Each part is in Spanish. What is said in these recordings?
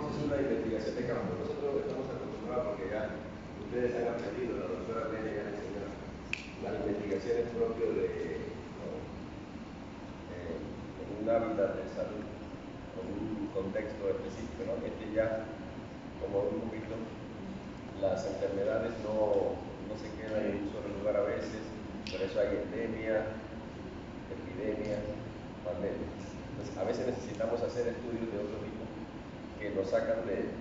llamamos es una investigación de campo. Nosotros estamos acostumbrados porque ya ustedes han aprendido, la doctora Mene ya les enseñó las investigaciones propias de en un hábitat de salud, con un contexto específico, ¿no? Ya, como hemos visto, las enfermedades no se quedan en un solo lugar a veces, por eso hay endemias, epidemias, pandemias. Entonces, a veces necesitamos hacer estudios de otro tipo que nos sacan de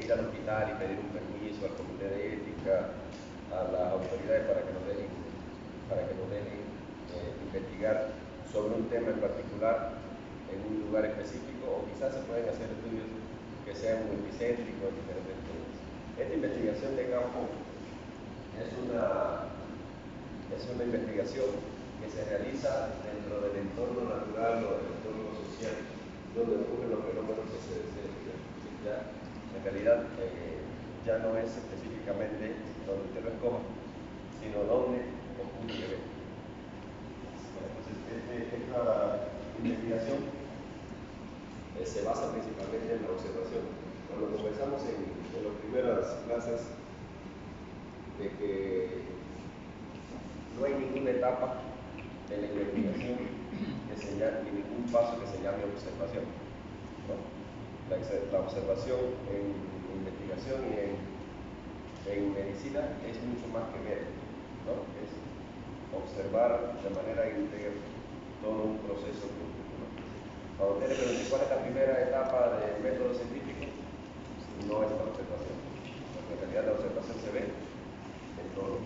ir al hospital y pedir un permiso al comité de ética, a las autoridades para que nos dejen investigar sobre un tema en particular en un lugar específico, o quizás se pueden hacer estudios que sean multicéntricos en diferentes temas. Esta investigación de campo es una investigación que se realiza dentro del entorno natural o del entorno social, donde ocurren los fenómenos que se desean. En realidad, ya no es específicamente donde usted lo escoja, sino donde ocurre el evento. Entonces, esta investigación se basa principalmente en la observación. Cuando conversamos en las primeras clases de que no hay ninguna etapa de la investigación ni ningún paso que se llame observación, ¿no? La observación en investigación y en medicina es mucho más que ver, ¿no? Es observar de manera íntegra todo un proceso clínico, ¿no? Cuando usted le pregunté cuál es la primera etapa del método científico, no es la observación, porque en realidad la observación se ve en todo.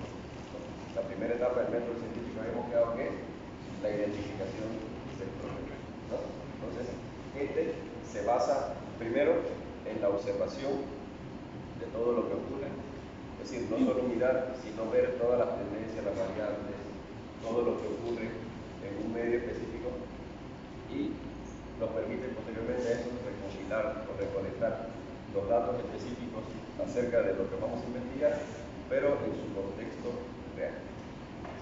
La primera etapa del método científico habíamos quedado que es la identificación del problema, ¿no? Entonces, se basa primero en la observación de todo lo que ocurre, es decir, no solo mirar, sino ver todas las tendencias, las variantes, todo lo que ocurre en un medio específico, y nos permite posteriormente a eso recopilar o recolectar los datos específicos acerca de lo que vamos a investigar, pero en su contexto real.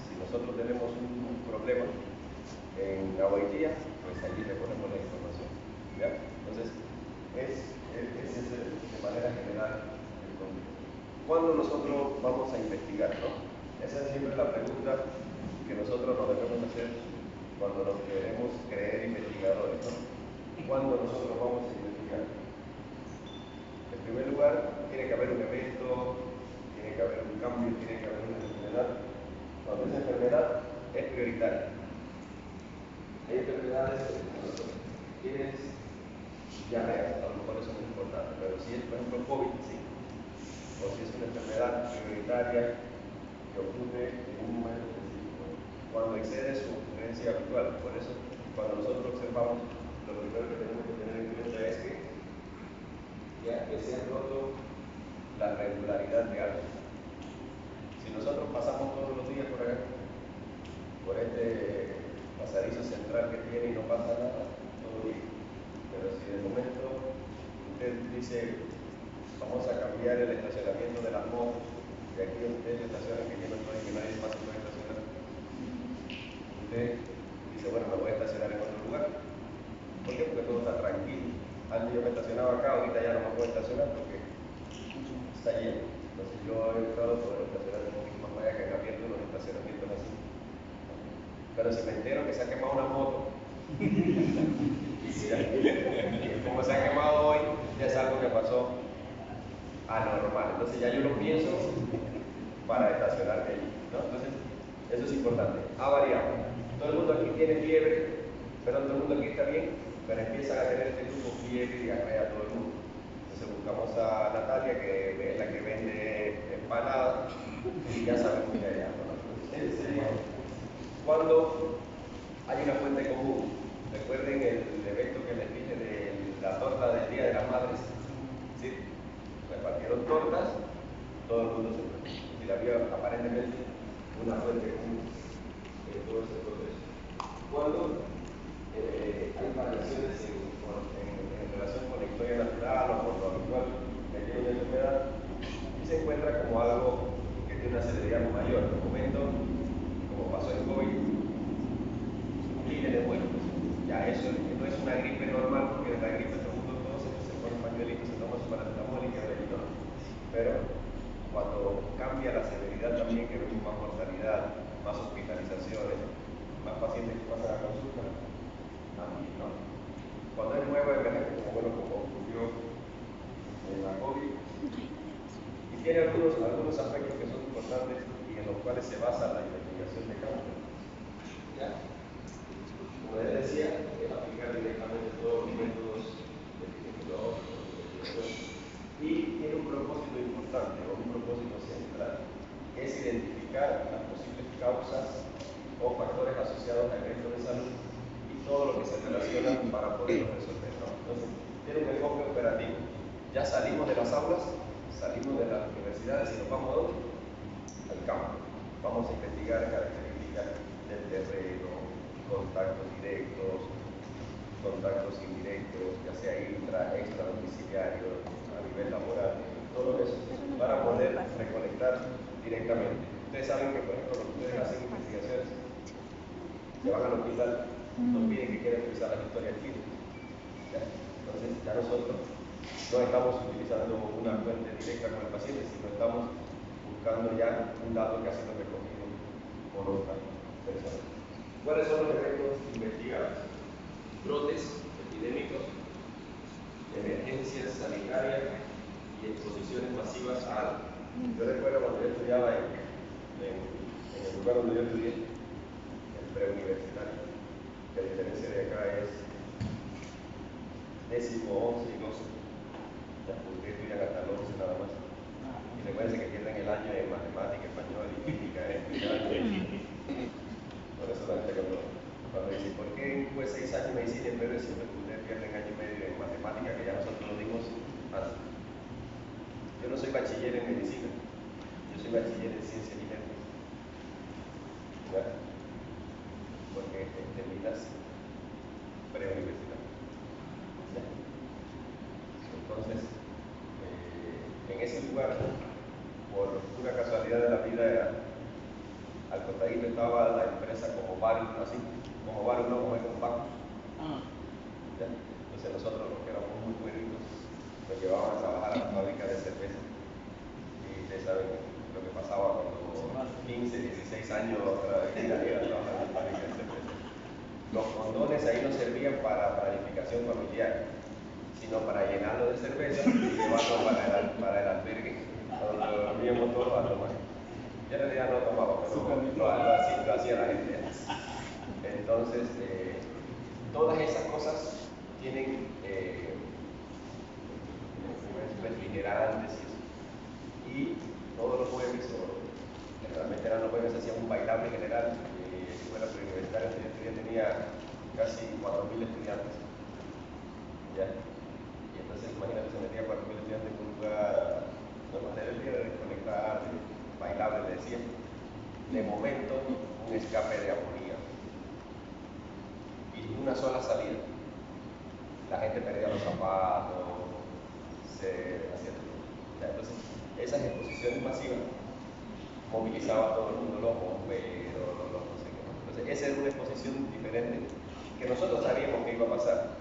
Si nosotros tenemos un problema en Aguaitía, pues allí le ponemos la información, ¿ya? Entonces, ese es de manera general el contexto. ¿Cuándo nosotros vamos a investigar, no? Esa es siempre la pregunta que nosotros nos debemos hacer cuando nos queremos creer investigadores, ¿no? ¿Cuándo nosotros vamos a investigar? En primer lugar, tiene que haber un evento, tiene que haber un cambio, tiene que haber una enfermedad. Cuando esa enfermedad es prioritaria. Hay enfermedades, tienes diarrea, a lo mejor eso no es importante, pero si es, por ejemplo, COVID, sí. O si es una enfermedad prioritaria que ocurre en un momento específico, cuando excede su ocurrencia habitual. Por eso, cuando nosotros observamos, lo primero que tenemos que tener en cuenta es que se ha roto la regularidad de algo. Si nosotros pasamos todos los días por ejemplo, por este pasadizo central que tiene y no pasa nada, todo bien. Pero si de momento usted dice, vamos a cambiar el estacionamiento de las motos, de aquí donde ustedes estacionan, que yo no estoy, que nadie más se puede estacionar, usted dice, bueno, me voy a estacionar en otro lugar. ¿Por qué? Porque todo está tranquilo. Antes yo me estacionaba acá, ahorita ya no me puedo estacionar porque está lleno. Entonces yo he optado por estacionar un poquito más allá, que han abierto los estacionamientos así. Pero si me entero que se ha quemado una moto, y como se ha quemado hoy, ya es algo que pasó anormal. Entonces ya yo lo pienso para estacionarme allí, ¿no? Entonces, eso es importante. Ha variado. Todo el mundo aquí tiene fiebre, pero todo el mundo aquí está bien, pero empiezan a tener este grupo fiebre y diarrea a todo el mundo. Entonces buscamos a Natalia, que es la que vende empanadas, y ya sabemos que hay algo, ¿no? Ese sería cuando hay una fuente común. Recuerden el evento que les dije de la torta del Día de las Madres. ¿Sí? Repartieron tortas, todo el mundo se fue. Y había aparentemente una fuente común en todo ese proceso. Cuando hay variaciones en relación con la historia natural o con lo habitual que tiene una enfermedad, y se encuentra como algo que tiene una celeridad mayor. En el momento, como pasó en COVID, miles de muertos. Ya eso no es una gripe normal, porque en la gripe todo el mundo todo paracetamol y queda ahí, ¿no? Pero cuando cambia la severidad también, que vemos más mortalidad, más hospitalizaciones, más pacientes que pasan a consulta, también, ¿no? Cuando es nueva emergente, como bueno, como ocurrió en la COVID, y tiene algunos aspectos que son importantes y en los cuales se basa la investigación de cáncer. ¿Ya? Como les decía, es aplicar directamente todos los métodos epidemiológicos de investigación y tiene un propósito importante o un propósito central, que es identificar las posibles causas o factores asociados a eventos de salud y todo lo que se relaciona para poderlos resolver, ¿no? Entonces, tiene un enfoque operativo. Ya salimos de las aulas, salimos de las universidades y nos vamos a ¿dónde? Al campo. Vamos a investigar características del terreno, contactos directos, contactos indirectos, ya sea extra domiciliario, a nivel laboral, todo eso, para poder recolectar directamente. Ustedes saben que, por ejemplo, cuando ustedes hacen investigaciones, se van al hospital, nos piden que quieran utilizar la historia clínica. ¿Ya? Entonces, ya nosotros no estamos utilizando una fuente directa con el paciente, sino estamos buscando ya un dato que ha sido recogido por otras personas. ¿Cuáles son los eventos investigados? Brotes epidémicos, emergencias sanitarias y exposiciones masivas a algo. Yo recuerdo cuando yo estudiaba en el lugar donde yo estudié, el preuniversitario, que a diferencia de acá es 10º, 11 y 12. Ya, ustedes estudian hasta el 11 nada más. Y recuerden que pierden el año en matemática, español y química. Por eso la gente cuando dice, ¿por qué en 6 años de medicina en vez de siempre ustedes pierden año y medio en matemática, que ya nosotros lo dimos antes? Yo no soy bachiller en medicina, yo soy bachiller en ciencias y letras. ¿Verdad? Porque terminas preuniversitario. Entonces, en ese lugar, por una casualidad de la vida, al costadito estaba la empresa como Baru, así, como Baru, no, como es con Bacus. Entonces nosotros, los que éramos muy buenitos, nos llevaban a trabajar a la fábrica de cerveza. Y ustedes saben lo que pasaba cuando 15, 16 años otra vez ir a trabajar en la fábrica de cerveza. Los condones ahí no servían para planificación familiar, sino para llenarlo de cerveza y llevarlo para el albergue, donde dormíamos todos a tomar. Yo en realidad no tomaba, pero lo hacía la gente. Entonces, todas esas cosas tienen refrigerantes y todos los jueves, o generalmente eran los jueves, hacían un bailable general. Escuela preuniversitaria donde yo estudié tenía casi 4.000 estudiantes. ¿Ya? Y entonces, imagínate, se metía 4.000 estudiantes en un lugar, no tener el día de desconectar, bailable, le decía. De momento, un escape de amonía y una sola salida. La gente perdía los zapatos, se hacía todo. Entonces, esas exposiciones masivas movilizaban a todo el mundo, los bomberos, los no sé qué. Entonces, esa era una exposición diferente que nosotros sabíamos que iba a pasar,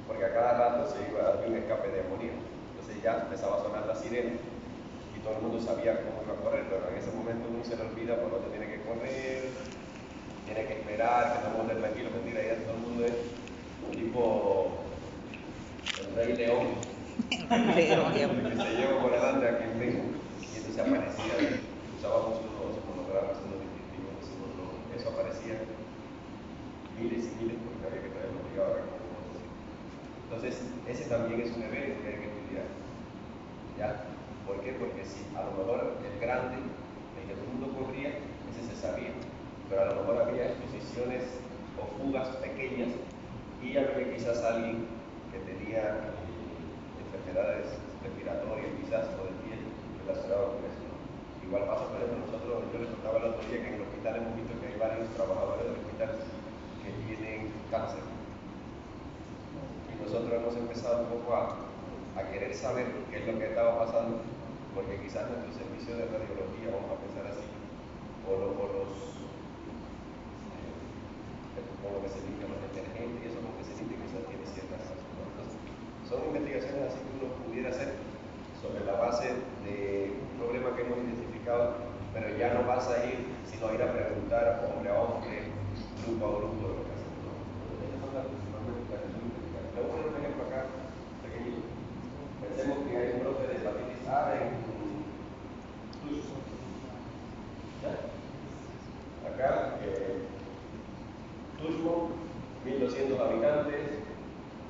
porque a cada rato se iba a dar un escape de amonía. Entonces ya empezaba a sonar la sirena y todo el mundo sabía cómo iba a correr, pero en ese momento uno se le olvida por dónde tiene que correr, tiene que esperar, que todo el mundo esté tranquilo, mentira, ya todo el mundo es un tipo el Rey León, que se lleva por delante a quien venga, y entonces aparecía, usábamos unos monogramas, unos distintivos, eso aparecía miles y miles porque había que traerlo obligado a reconocer. Entonces, ese también es un evento que hay que estudiar. ¿Ya? ¿Por qué? Porque si a lo mejor el grande, el que todo el mundo corría, ese se sabía, pero a lo mejor había exposiciones o fugas pequeñas y había quizás alguien que tenía enfermedades respiratorias quizás o del pie relacionadas con eso. Igual pasa, por ejemplo, yo les contaba el otro día que en el hospital hemos visto que hay varios trabajadores del hospital que tienen cáncer. Y nosotros hemos empezado un poco a querer saber qué es lo que estaba pasando, porque quizás nuestro servicio de radiología, vamos a pensar así, o los con lo que se limpian los detergentes y eso con que se limpia quizás tiene ciertas cosas. Entonces, Son investigaciones así que uno pudiera hacer sobre la base de un problema que hemos identificado, pero ya no vas a ir, sino a ir a preguntar hombre a hombre, grupo a grupo de lo que hacemos. ¿No? Estas son principalmente las que son investigadas. Le voy a poner un ejemplo acá, pequeñito. Pensemos que hay un brote de hepatitis A en Tucson. Acá, Tucson, 1200 habitantes,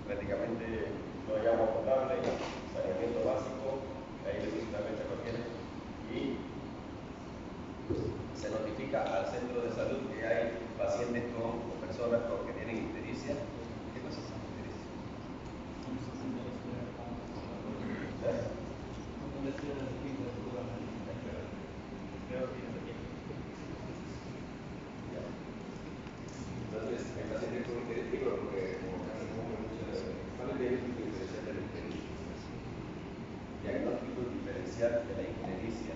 prácticamente no hay agua potable, saneamiento básico, ahí le puse una fecha cualquiera, y se notifica al centro de salud que hay pacientes o personas que tienen ictericia. ¿Qué pasa con ictericia? Entonces, el paciente con ictericia, porque como casi como muchas, ¿cuál es el diagnóstico diferencial de la ictericia? Diagnóstico diferencial de la ictericia.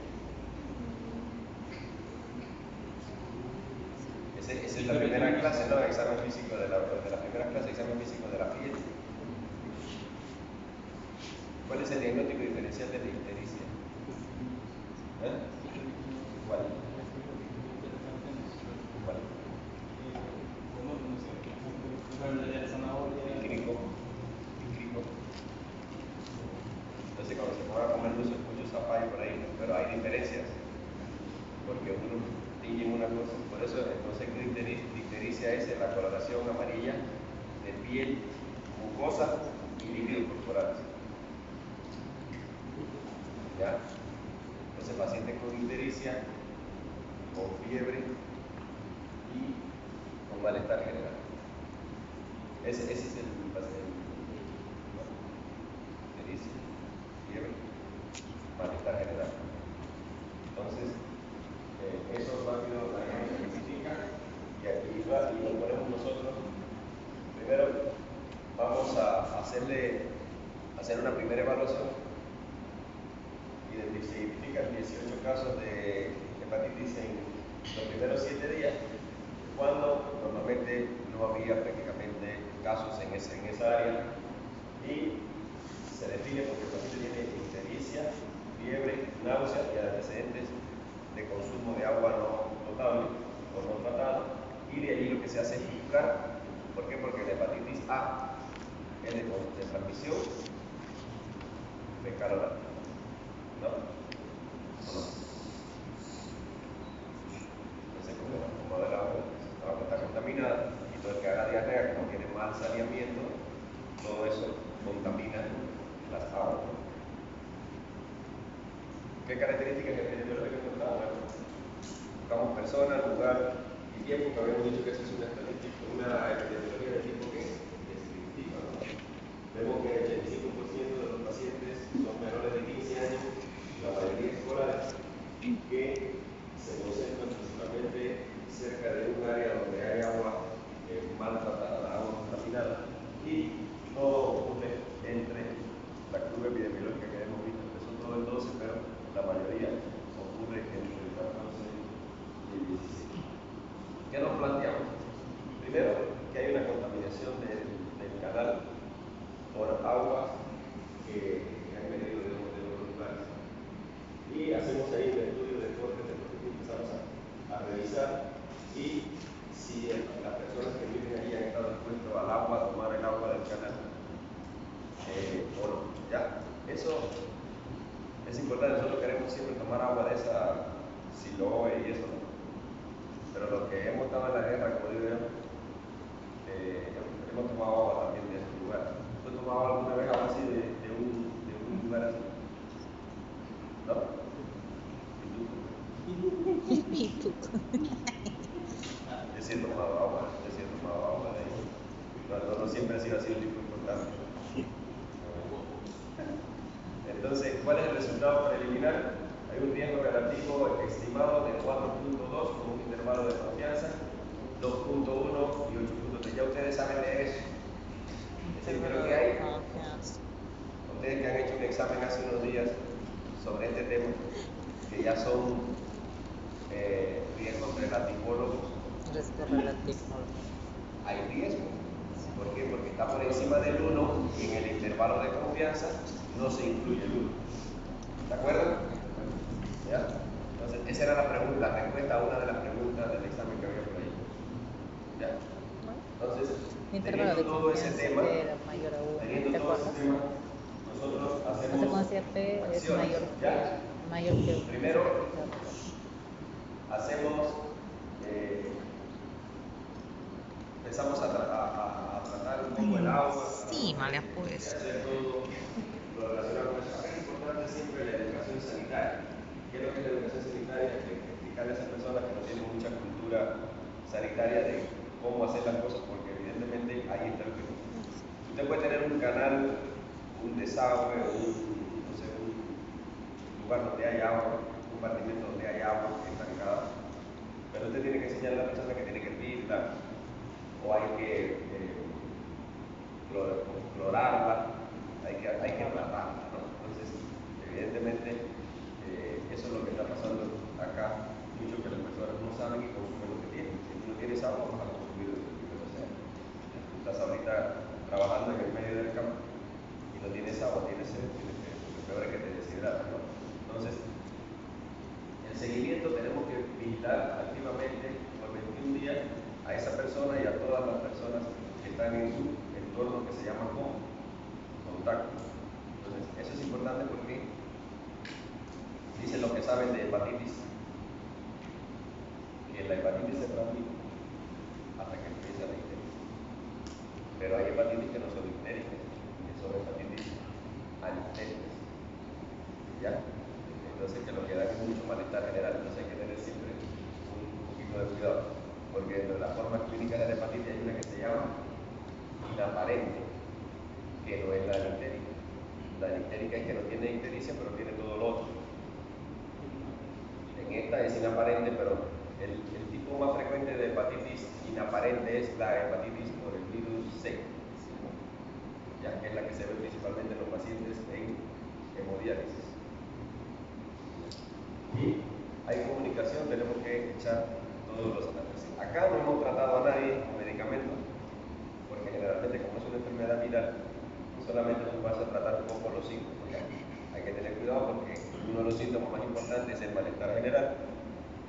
Esa es la primera clase, ¿no? Examen físico de la primera clase, examen físico de la piel. ¿Cuál es el diagnóstico diferencial de la ictericia? ¿Cuál? ¿Cuál? Crico. Entonces cuando se ponga a comer luz escucho zapallo por ahí, pero hay diferencias, porque uno tiñe una cosa, por eso el concepto de ictericia es la coloración amarilla de piel, mucosa y líquidos corporales. ¿Ya? Entonces paciente con ictericia, con fiebre y con malestar general. Ese es el paciente. Ictericia, fiebre, malestar general. Entonces, eso rápido la gente identifica y aquí rápido lo ponemos nosotros. Primero vamos a hacer una primera evaluación. Se identifican 18 casos de hepatitis en los primeros 7 días, cuando normalmente no había prácticamente casos en esa área, y se define porque el paciente tiene ictericia, fiebre, náuseas y antecedentes de consumo de agua no potable o no tratada, y de ahí lo que se hace es buscar. ¿Por qué? Porque la hepatitis A es de transmisión fecal oral. ¿No? Entonces, como el agua está contaminada y todo el que haga diarrea, que no tiene mal saneamiento, todo eso contamina las aguas. ¿Qué características epidemiológicas encontramos? Bueno, buscamos personas, lugar y tiempo, que habíamos dicho que esa es una epidemiología de tipo que descriptiva, ¿no? Vemos que el 85% de los pacientes son menores de 15 años, la mayoría escolares, que se concentran principalmente cerca de un área donde hay agua maltratada, agua contaminada, y todo ocurre entre la curva epidemiológica que hemos visto, que son todo el 12, pero la mayoría ocurre entre el 14 y el 16. ¿Qué nos planteamos? Primero, que hay una contaminación del canal por aguas que han venido de otros lugares. Y hacemos ahí un estudio de corte de lo que empezamos a revisar, y si las personas que viven ahí han estado expuestos al agua, a tomar el agua del canal o no. ¿Ya? Eso es importante. Nosotros queremos siempre tomar agua de esa Siloe y eso, ¿no? Pero los que hemos estado en la guerra, como digo yo, hemos tomado agua también de esos lugares. ¿Tú has tomado alguna vez agua así de un lugar así? ¿No? ¿Y tú? Yo sí he tomado agua de ahí. No siempre ha sido así un tipo importante. Entonces, ¿cuál es el resultado preliminar? Hay un riesgo relativo estimado de 4.2 con un intervalo de confianza, 2.1 y 8.3. Ya ustedes saben leer eso. Creo que hay. Ustedes que han hecho un examen hace unos días sobre este tema, que ya son riesgos relativólogos. Riesgo relativo. Hay riesgo ¿Por qué? Porque está por encima del 1 y en el intervalo de confianza no se incluye el 1. ¿De acuerdo? ¿Ya? Entonces, esa era la pregunta, la respuesta a una de las preguntas del examen que había por ahí. ¿Ya? Entonces, teniendo todo ese tema, nosotros hacemos acciones. ¿Ya? Primero, hacemos, empezamos a tratar un poco el agua. Sí, vale, pues. Hacer todo lo relacionado con eso. Acá es importante siempre la educación sanitaria. ¿Qué es lo que es la educación sanitaria? Explicarle a esas personas que no tienen mucha cultura sanitaria de cómo hacer las cosas, porque evidentemente ahí está el riesgo. Usted puede tener un canal, un desagüe, no sé, un lugar donde hay agua, un compartimento donde hay agua estancada, pero usted tiene que enseñarle a la persona que tiene que hervirla o hay que clorarla, hay que tratarla, ¿no? Entonces, evidentemente, eso es lo que está pasando acá, mucho que las personas no saben y consumen lo que tienen. Si tú no tienes agua, vas a consumir lo que sea. Tú estás ahorita trabajando en el medio del campo y no tienes agua, tienes sed, lo peor es que te deshidratas, ¿no? Entonces, el seguimiento tenemos que vigilar activamente por 21 días a esa persona y a todas las personas que están en su entorno que se llama contacto. Entonces, eso es importante porque dicen los que saben de hepatitis que la hepatitis se transmite hasta que empieza la ictericia. Pero hay hepatitis que no son ictéricas, que son hepatitis anictéricas. ¿Ya? Entonces, que lo que da es mucho malestar general. Entonces, hay que tener siempre un poquito de cuidado, porque dentro de las formas clínicas de la hepatitis hay una que se llama inaparente, que no es la anictérica. La anictérica es que no tiene ictericia, pero tiene todo lo otro. En esta es inaparente, pero el tipo más frecuente de hepatitis inaparente es la hepatitis por el virus C, ya que es la que se ve principalmente en los pacientes en hemodiálisis. Y hay comunicación, tenemos que echar todos los análisis. Acá no hemos tratado a nadie con medicamentos, porque generalmente como es una enfermedad viral, solamente nos vas a tratar un poco los síntomas. Hay que tener cuidado porque uno de los síntomas más importantes es el malestar general,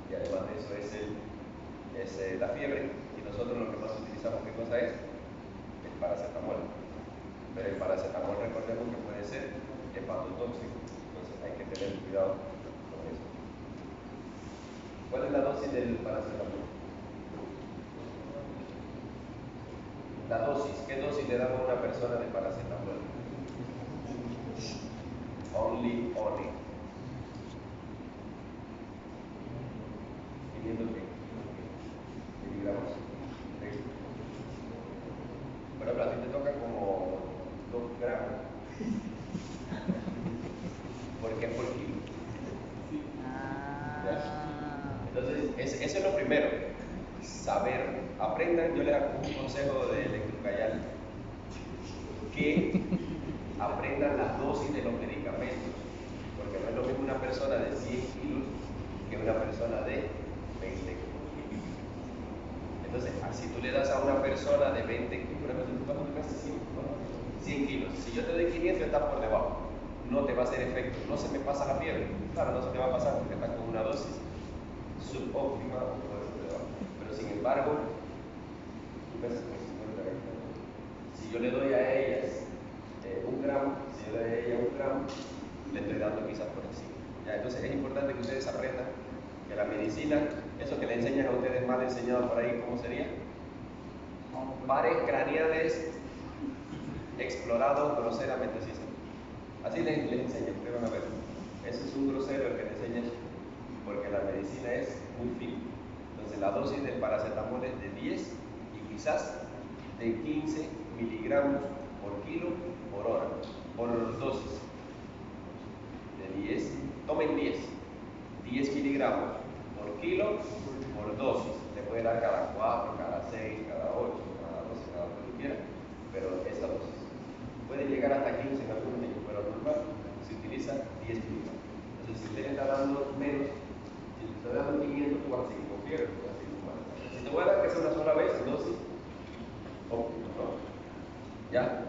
y además de eso es la fiebre, y nosotros lo que más utilizamos, ¿qué cosa es? El paracetamol. Pero el paracetamol, recordemos que puede ser hepatotóxico, entonces hay que tener cuidado con eso. ¿Cuál es la dosis del paracetamol? La dosis, ¿qué dosis le damos a una persona de paracetamol? Only. 500 miligramos. Bueno, pero a ti te toca como 2 gramos. Porque es por kilo. Entonces, eso es lo primero. Saber, aprendan, yo les hago un consejo de Electrocayal, que aprendan las dosis de los medicamentos, porque no es lo mismo una persona de 100 kilos que una persona de 20 kilos. Entonces, si tú le das a una persona de 20 kilos, por ejemplo, tú vas a casi 100 kilos, si yo te doy 500, estás por debajo, no te va a hacer efecto, no se me pasa la fiebre, claro, no se te va a pasar porque estás con una dosis subóptima o por debajo. Pero sin embargo, tú pesas con 50 gramos. Si yo le doy a ellas 1 gramo, si yo le doy a ella 1 gramo, le estoy dando quizás por encima. ¿Ya? Entonces es importante que ustedes aprendan que la medicina, eso que le enseñan a ustedes mal enseñado por ahí, ¿cómo sería? Pares craneales explorados groseramente, ¿sí? Así les enseñan, ustedes van a ver. Ese es un grosero el que le enseña eso, porque la medicina es muy fina. Entonces la dosis del paracetamol es de 10 y quizás de 15 miligramos por kilo por hora, por dosis. De 10, tomen 10 miligramos por kilo por dosis. Le puede dar cada 4, cada 6, cada 8, cada 12, cada lo que tú quieras, pero esa dosis. Puede llegar hasta 15 en algunos niños, pero normal se utiliza 10 miligramos. Entonces, si usted le está dando menos, si te está dando 500, tú vas a seguir con fiebre, tú vas a seguir con mal. Si te voy a dar que sea una sola vez, dosis óptima, ¿no? ¿Ya?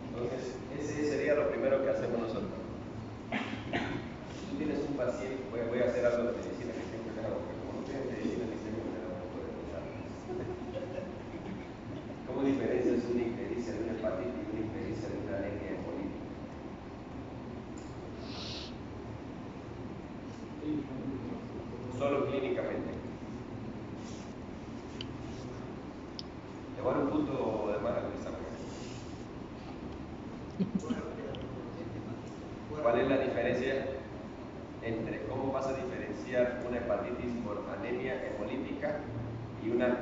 Entonces, ese sería lo primero que hacemos nosotros. Si tú tienes un paciente, voy a hacer algo de medicina que siempre les hago, porque como no tienes medicina ni siempre me la puedo pensar. ¿Cómo diferencias una ictericia de una hepatitis y una ictericia de una anemia hemolítica? Solo clínicamente. Le voy a dar un punto de más al examen. ¿Cuál es la diferencia entre cómo vas a diferenciar una hepatitis por anemia hemolítica y una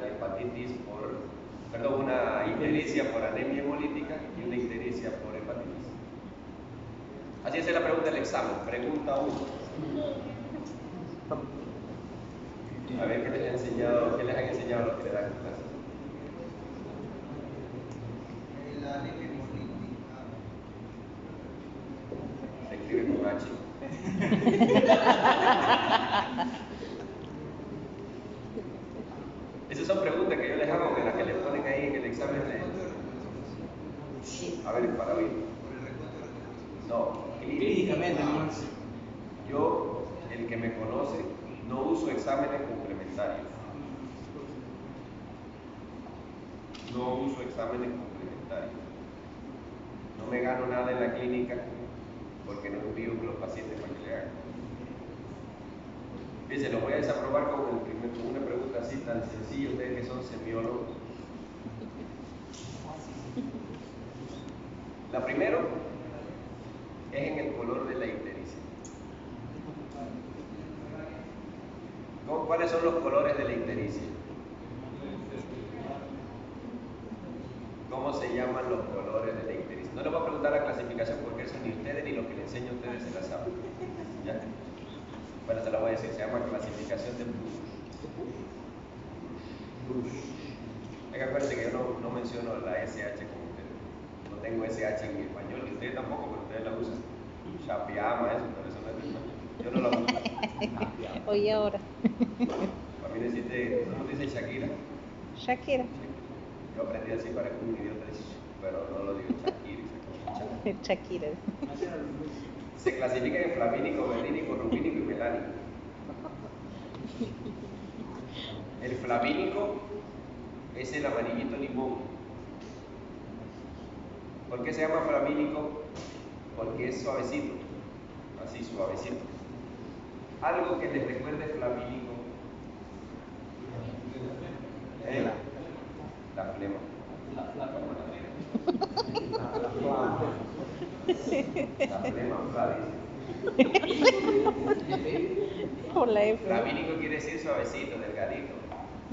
una ictericia por anemia hemolítica y una ictericia por hepatitis? Así es la pregunta del examen. Pregunta 1. A ver qué les han enseñado los que le dan clases. La anemia hemolítica Se escribe con H. Esas son preguntas que yo les hago, que las que le ponen ahí en el examen de... A ver, para oír. No, Clínicamente, ¿no? Yo, el que me conoce, no uso exámenes complementarios. No uso exámenes complementarios. No me gano nada en la clínica porque no envío con los pacientes para que le hagan. Dice, lo voy a desaprobar con una pregunta así tan sencilla, ustedes que son semiólogos. La primero es en el color de la ictericia. ¿Cuáles son los colores de la ictericia? ¿Cómo se llaman los colores de la ictericia? No les voy a preguntar la clasificación porque eso ni ustedes ni lo que les enseño a ustedes se la saben. ¿Ya? Bueno, se la voy a decir, se llama clasificación de Bruch. Acuérdense que yo no menciono la SH como ustedes. No tengo SH en mi español, y ustedes tampoco, pero ustedes la usan. Chapiama, eso, pero eso no es de español. Yo no la uso. Oye, ahora. A mí necesite, ¿cómo dice Shakira? Shakira. Yo aprendí así para que un idiota, pero no lo digo Shakira. Shakira. Se clasifican en flamínico, verdínico, rubínico y melánico. El flamínico es el amarillito limón. ¿Por qué se llama flamínico? Porque es suavecito, así suavecito. Algo que les recuerde flamínico. La flema. La flema, Por la F. Flavínico quiere decir suavecito, delgadito.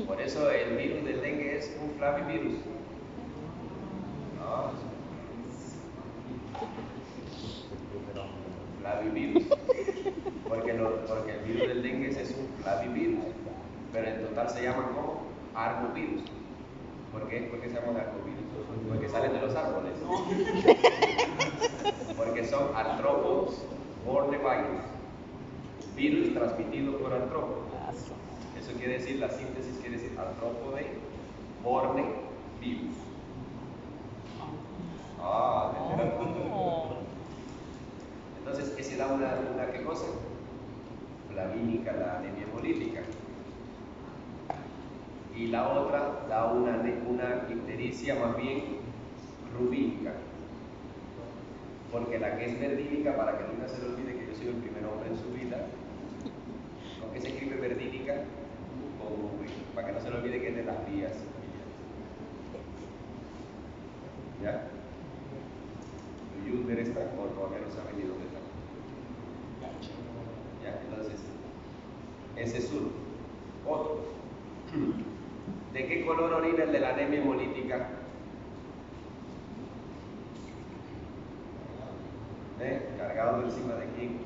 Por eso el virus del dengue es un flavivirus. No. Flavivirus. Porque el virus del dengue es un flavivirus. Pero en total se llama como arbovirus. ¿Por qué? ¿Por qué se llaman arbovirus? Porque salen de los árboles. Porque son artrópodos borne virus. Virus transmitido por artrópodos. Eso quiere decir, la síntesis quiere decir artrópode borne virus. Entonces, ese da una ¿qué cosa? Flamínica, la anemia hemolítica. Y la otra da una ictericia más bien rubínica. Porque la que es verdínica, para que nunca se le olvide que yo soy el primer hombre en su vida, ¿con qué se escribe verdínica? Con V, para que no se le olvide que es de las vías. ¿Ya? Yuter está, o todavía no saben ni dónde está. ¿Ya? Entonces, ese es uno. Otro. ¿De qué color orina el de la anemia hemolítica? ¿Cargado encima de quién?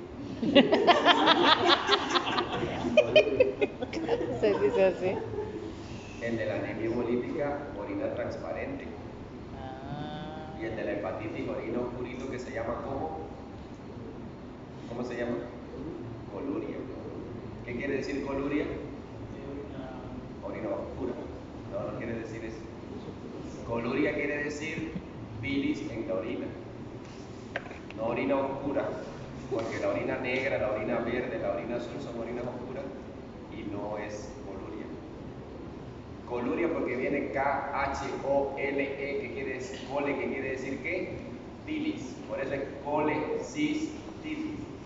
Se dice así. El de la anemia hemolítica, orina transparente. Y el de la hepatitis, orina oscurito, que se llama ¿cómo se llama? Coluria. ¿Qué quiere decir coluria? Orina oscura. No quiere decir eso. Coluria quiere decir bilis en la orina. No orina oscura, porque la orina negra, la orina verde, la orina azul son orinas oscuras y no es coluria. Coluria porque viene K-H-O-L-E, que quiere decir cole, que quiere decir ¿qué? Bilis. Por eso es colecistitis.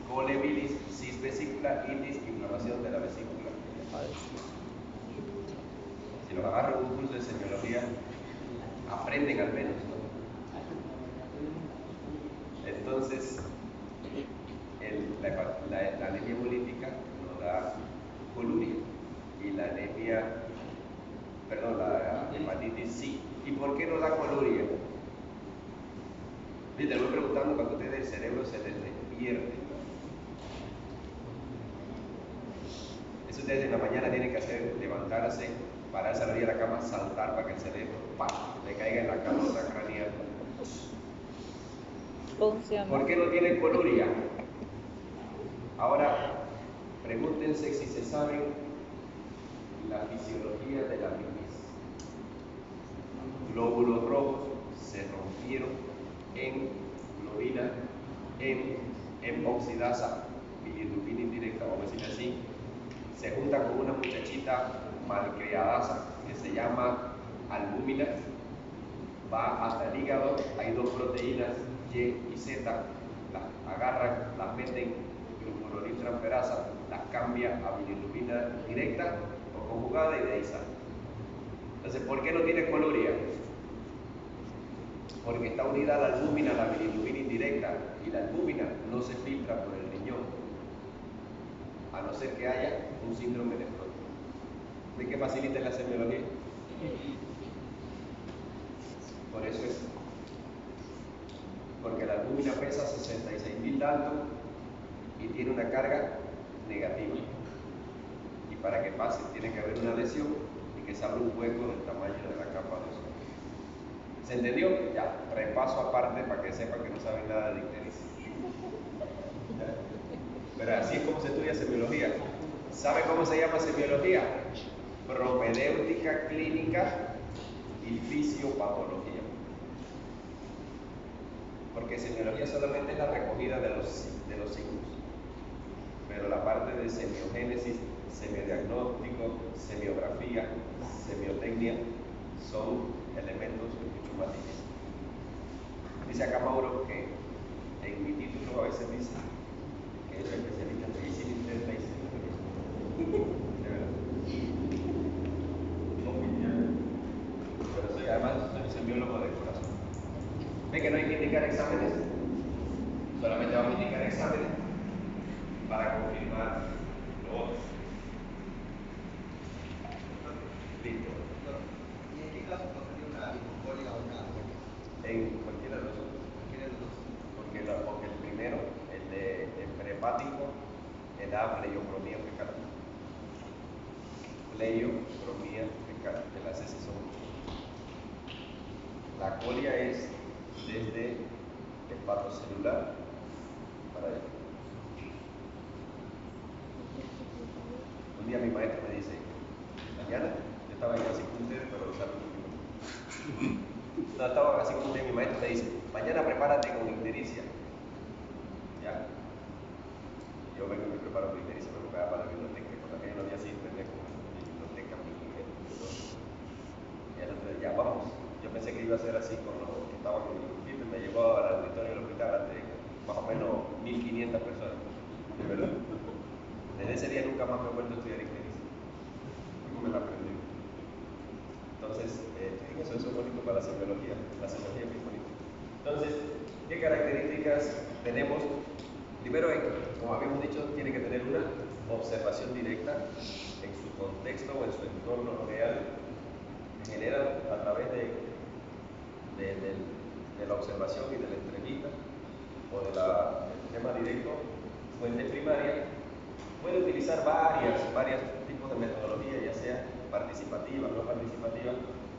Cole, bilis, cis vesícula, itis, inflamación de la vesícula. Si los agarran un curso de semiología, aprenden al menos, ¿no? Entonces, la anemia hemolítica no da coluria y la hepatitis sí. ¿Y por qué no da coluria? Te voy preguntando cuando a ustedes el cerebro se les despierte. Eso ustedes en la mañana tienen que hacer, levantarse, pararse a la orilla de la cama, saltar para que el cerebro le caiga en la calota craneal. Funciona. ¿Por qué no tiene coluria? Ahora, pregúntense si se saben la fisiología de la bilis. Glóbulos rojos se rompieron en globina, en oxidasa, bilirrubina indirecta, vamos a decir así. Se junta con una muchachita malcriadasa que se llama albúmina, va hasta el hígado, hay dos proteínas, Y y Z, las agarran, las meten glucuroniltransferasa, las cambia a bilirrubina directa o conjugada y de ahí sale. Entonces, ¿por qué no tiene coluria? Porque está unida a la albúmina, la bilirrubina indirecta, y la albúmina no se filtra por el riñón, a no ser que haya un síndrome nefrótico. ¿De qué facilita la semiología? Por eso es. Porque la albúmina pesa 66.000 daltons y tiene una carga negativa. Y para que pase tiene que haber una lesión y que se abra un hueco del tamaño de la capa de ozono. ¿Se entendió? Ya, repaso aparte para que sepan que no saben nada de ictericia. Pero así es como se estudia semiología. ¿Sabe cómo se llama semiología? Propedéutica clínica y fisiopatología. Porque semiología solamente es la recogida de los signos. Pero la parte de semiogénesis, semiodiagnóstico, semiografía, semiotecnia son elementos mucho más difíciles. Dice acá Mauro que en mi título a veces dice que es especialista en medicina interna y semiología. De verdad. Pero soy además soy semiólogo de corazón. ¿Ve que no hay que indicar exámenes? Solamente vamos a indicar exámenes para confirmar lo otro. Listo. ¿Y en qué caso pasaría una hipocolia o una anemia? En cualquiera de los otros. Cualquiera de los dos. Porque el primero, el prehepático, le da pleiocromía fecal. Pleiocromía fecal, que las heces son mucho. La colia es desde hepatocelular para allá. Un día mi maestro me dice, mañana, yo estaba en casi con ustedes, pero no, estaba casi con ustedes, mi maestro me dice, mañana prepárate con ictericia. Ya. Yo vengo y me preparo con ictericia, me preparo para la biblioteca, con la que no había así internet, con mi biblioteca, mi inglés, y el otro día, ya vamos. Yo pensé que iba a ser así con los que estaban en el grupito y me llevó al auditorio del hospital ante más o menos 1.500 personas. De verdad. Desde ese día nunca más me he vuelto a estudiar ictericia. ¿Cómo me la aprendí? Entonces, eso es bonito para la semiología. La semiología es muy bonita. Entonces, ¿qué características tenemos? Primero, como habíamos dicho, tiene que tener una observación directa en su contexto o en su entorno real. Genera a través de la observación y de la entrevista o del tema directo, fuente primaria, puede utilizar varios tipos de metodología, ya sea participativa, no participativa,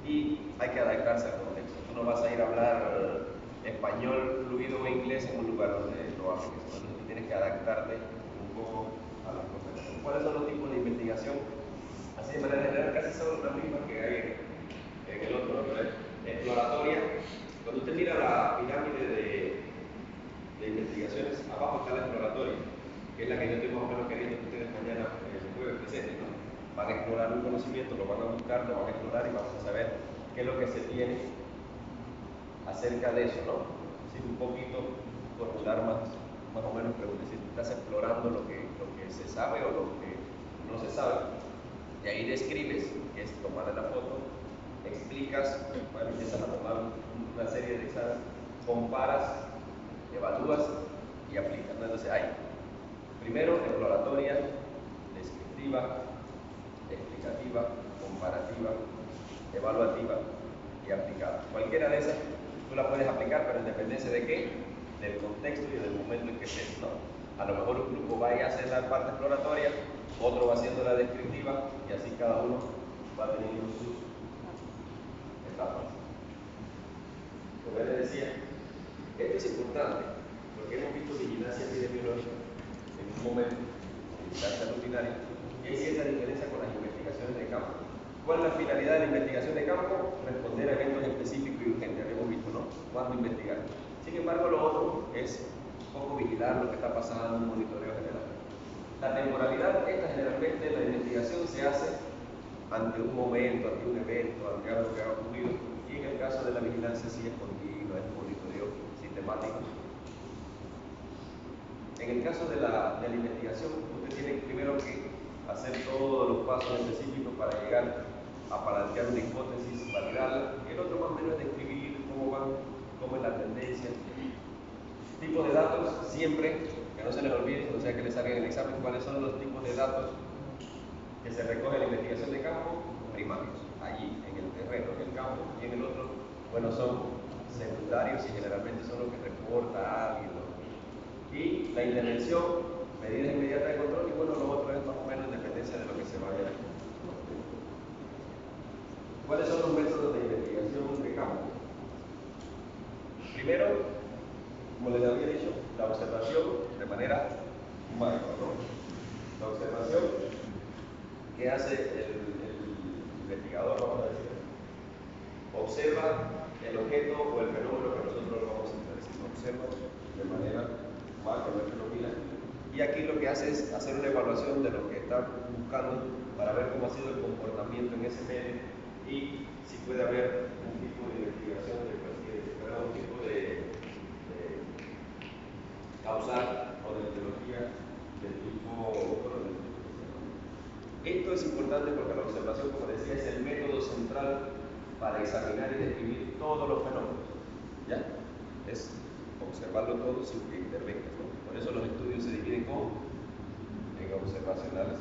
y hay que adaptarse al contexto. Tú no vas a ir a hablar español fluido o inglés en un lugar donde lo hables, entonces tú tienes que adaptarte un poco a las cosas. ¿Cuáles son los tipos de investigación? Así de manera general, casi son las mismas que hay en el otro, ¿no? Exploratoria, Cuando usted mira la pirámide de investigaciones, abajo está la exploratoria, que es la que yo estoy más o menos queriendo que ustedes mañana, el jueves presenten, ¿no? Van a explorar un conocimiento, lo van a buscar, lo van a explorar y vamos a saber qué es lo que se tiene acerca de eso, ¿no? Así un poquito formular más o menos preguntas. Si estás explorando lo que se sabe o lo que no se sabe, y ahí describes, que es tomarle la foto, explicas, bueno, empiezas a tomar una serie de exámenes, comparas, evalúas y aplicas, ¿no? Entonces hay, primero, exploratoria, descriptiva, explicativa, comparativa, evaluativa y aplicada. Cualquiera de esas tú la puedes aplicar, pero en dependencia de qué, del contexto y del momento en que estés, ¿no? A lo mejor un grupo va a hacer la parte exploratoria, otro va haciendo la descriptiva y así cada uno va teniendo sus etapas. Como les decía, esto es importante porque hemos visto vigilancia epidemiológica en un momento, vigilancia rutinaria, y hay cierta diferencia con las investigaciones de campo. ¿Cuál es la finalidad de la investigación de campo? Responder a eventos específicos y urgentes, habíamos visto, ¿no? ¿Cuándo investigar? Sin embargo, lo otro es un poco vigilar lo que está pasando, un monitoreo general. La temporalidad, esta generalmente, la investigación se hace ante un momento, ante un evento, ante algo que ha ocurrido, y en el caso de la vigilancia sí es continua, es un monitoreo sistemático. En el caso de la investigación, usted tiene primero que hacer todos los pasos específicos para llegar a plantear una hipótesis, validarla. El otro más o menos es describir cómo van, cómo es la tendencia. Tipos de datos, siempre, que no se les olvide, o sea que les salga en el examen, cuáles son los tipos de datos que se recoge en la investigación de campo, primarios, allí, en el terreno, en el campo, y en el otro, bueno, son secundarios y generalmente son los que reporta alguien, ¿no? Y la intervención, medidas inmediatas de control, y bueno, lo otro es más o menos en dependencia de lo que se vaya a hacer. ¿Cuáles son los métodos de investigación de campo? Primero, como les había dicho, la observación de manera macro, ¿no? La observación que hace el investigador, vamos a decir, observa el objeto o el fenómeno que nosotros vamos a decir, observa de manera macro, no es que lo mira, y aquí lo que hace es hacer una evaluación de lo que está buscando para ver cómo ha sido el comportamiento en ese medio y si puede haber un tipo de investigación de cualquier, un tipo de causal o de etiología del tipo. Esto es importante porque la observación, como decía, es el método central para examinar y describir todos los fenómenos. ¿Ya? Es observarlo todo sin que intervengas, ¿no? Por eso los estudios se dividen en observacionales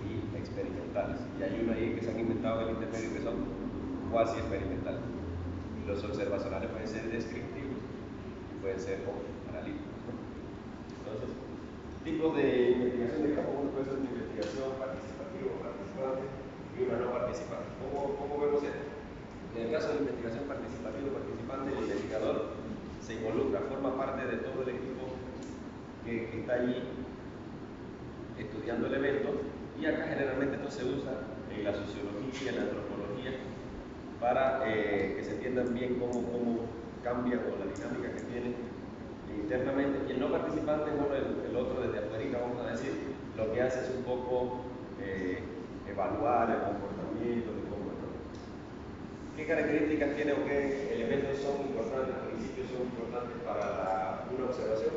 y experimentales. Y hay uno ahí que se han inventado en el intermedio que son cuasi experimentales. Los observacionales pueden ser descriptivos y pueden ser analíticos, ¿no? Entonces, tipos de investigación de campo, uno puede ser una investigación participativa o participante y una no participante. ¿Cómo vemos esto? En el caso de la investigación participativa o participante, el investigador se involucra, forma parte de todo el equipo que está allí estudiando el evento, y acá generalmente esto se usa en la sociología, en la antropología, para que se entiendan bien cómo cambia o la dinámica que tiene internamente. Y el no participante, bueno, el otro desde afuera, vamos a decir, lo que hace es un poco evaluar el comportamiento de cómo, ¿no? ¿Qué características tiene o qué elementos son importantes, principios son importantes para una observación?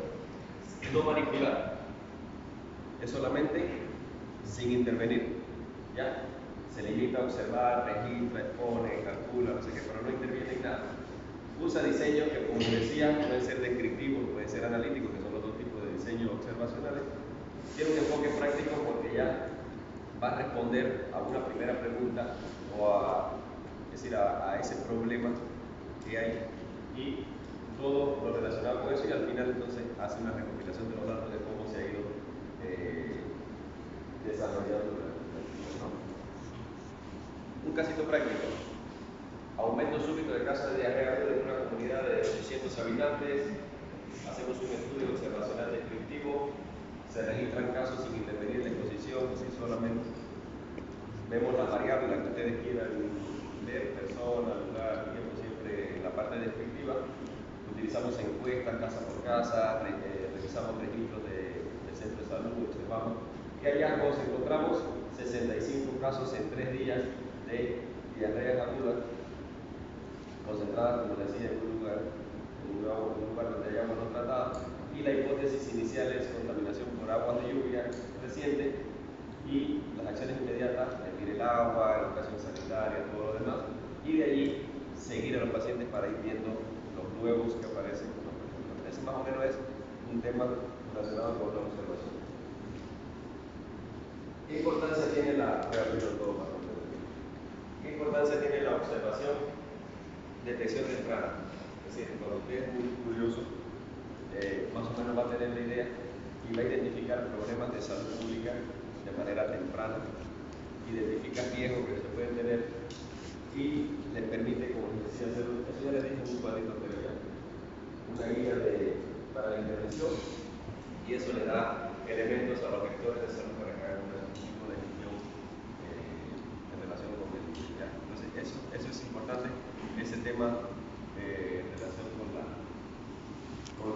No manipular, es solamente sin intervenir, ¿ya? Se limita a observar, registra, expone, calcula, no sé qué, pero no interviene en nada. Usa diseños que, como decía, pueden ser descriptivos, pueden ser analíticos, que son los dos tipos de diseños observacionales. Tiene un enfoque práctico porque ya va a responder a una primera pregunta o a ese problema que hay, y todo lo relacionado con eso, y al final entonces hace una recopilación de los datos de cómo se ha ido desarrollando la investigación, ¿no? Un casito práctico: aumento súbito de casos de diarrea aguda en una comunidad de 800 habitantes, hacemos un estudio observacional descriptivo, se registran casos sin intervenir en la exposición, si solamente vemos las variables que ustedes quieran ver, persona, lugar, hacemos encuestas casa por casa, revisamos registros de centros de salud, observamos. ¿Qué hallazgos? Encontramos 65 casos en 3 días de diarreas agudas, concentradas, como decía, en un lugar donde hay agua no tratada, y la hipótesis inicial es contaminación por agua de lluvia reciente, y las acciones inmediatas, medir el agua, educación sanitaria, todo lo demás, y de allí seguir a los pacientes para ir viendo los nuevos que aparecen. Ese más o menos es un tema relacionado con la observación. ¿Qué importancia tiene ¿Qué importancia tiene la observación? Detección temprana. Es decir, cuando usted es muy curioso, más o menos va a tener la idea y va a identificar problemas de salud pública de manera temprana, identifica riesgos que se pueden tener y le permite, como les decía, hacer eso ya les dije en un cuadrito anterior, una guía para la intervención, y eso le da elementos a los gestores de salud para que hagan un tipo de gestión en relación con el ya. Entonces eso es importante, ese tema en relación con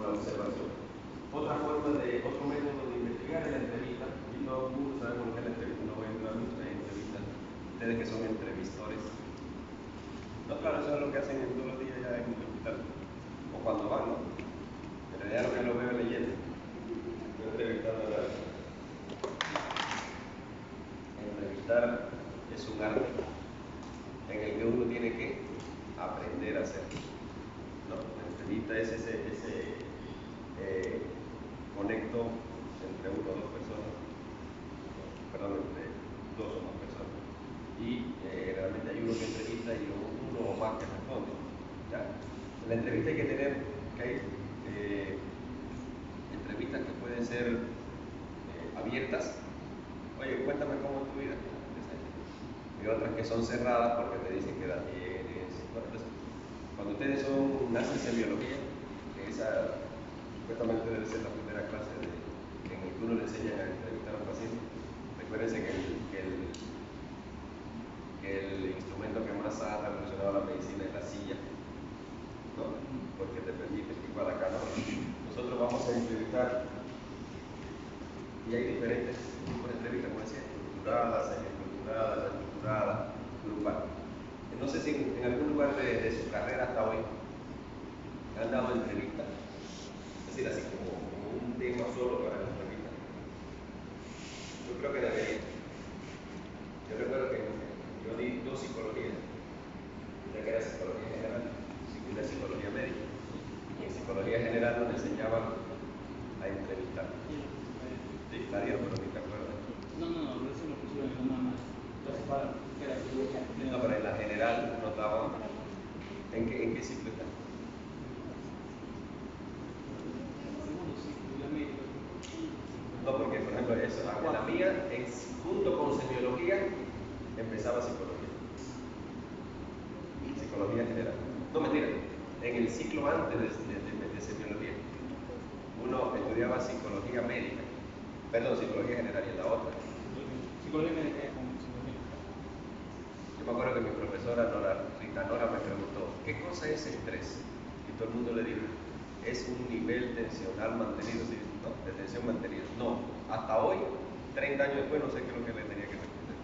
la observación. Otro método de investigar es la entrevista, y todo el mundo sabemos lo que es la entrevista, no voy a entrar mucho en entrevistas, ustedes que son entrevistores. No, claro, eso es lo que hacen todos los días ya en el hospital, o cuando van, ¿no? En realidad lo que lo veo leyendo, no entrevistando a nadie. Entrevistar es un arte en el que uno tiene que aprender a hacer, ¿no? La entrevista es ese conecto entre una o dos personas, perdón, entre dos o más personas, y realmente hay uno que entrevista y uno o más que responde. ¿Ya? En la entrevista hay que tener que hay entrevistas que pueden ser abiertas. Oye, cuéntame cómo es tu vida. Y otras que son cerradas porque te dicen que edad tienes. Entonces, cuando ustedes nacen en biología, esa supuestamente debe ser la primera clase en el que uno le enseña a entrevistar a un paciente. Recuérdense que el instrumento que más ha revolucionado la medicina es la silla, ¿no? Porque te permite, igual acá, ¿no? Nosotros vamos a entrevistar y hay diferentes tipos de entrevistas, como decía, estructuradas, semiestructuradas, estructuradas, grupal. No sé si en algún lugar de su carrera hasta hoy han dado entrevistas, es decir, así como un tema solo para la entrevista. Yo creo que debería. Yo recuerdo que yo di 2 psicologías, una que era psicología general y una psicología médica. Y en psicología general nos enseñaban a entrevistar. Sí, la dieron, pero ni te acuerdas. No, eso lo pusieron en una más. No, pero en la general nos daban. ¿En qué ciclo está? No, porque por ejemplo, eso, en la mía, junto con semiología, empezaba psicología. Psicología general. No, mentira, en el ciclo antes de semiología, uno estudiaba psicología médica, perdón, psicología general, y en la otra. Psicología médica con psicología. Yo me acuerdo que mi profesora Rita Nora me preguntó, ¿qué cosa es estrés? Y todo el mundo le dijo, es un nivel tensional mantenido, ¿sí? ¿No? De tensión mantenida. No, hasta hoy, 30 años después, no sé qué es lo que le tenía que responder.